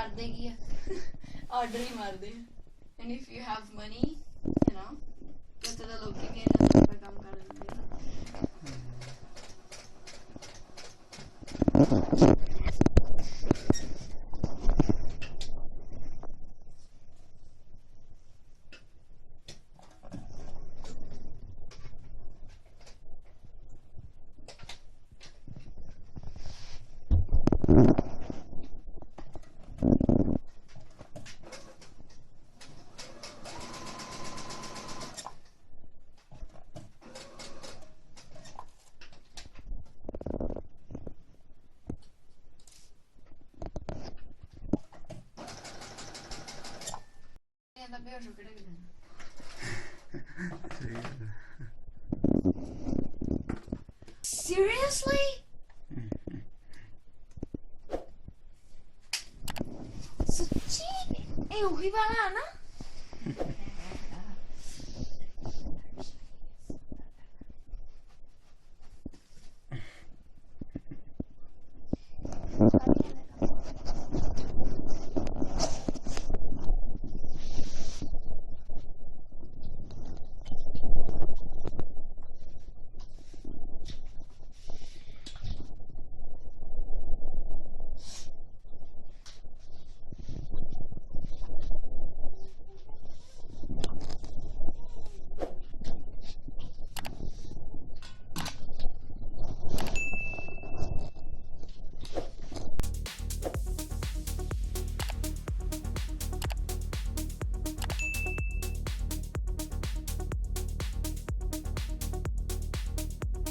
ਕਰਦੇ ਕੀ ਆ ਆਰਡਰ ਹੀ ਮਾਰਦੇ and if you have money you know ਕਿਤੇ ਤਾਂ ਲੋਕੀ ਕਿ ਇਹਨਾਂ ਦਾ ਕੰਮ ਕਰ ਲੈਂਦੇ Seriously? सच्ची? ए वही वाला है ना?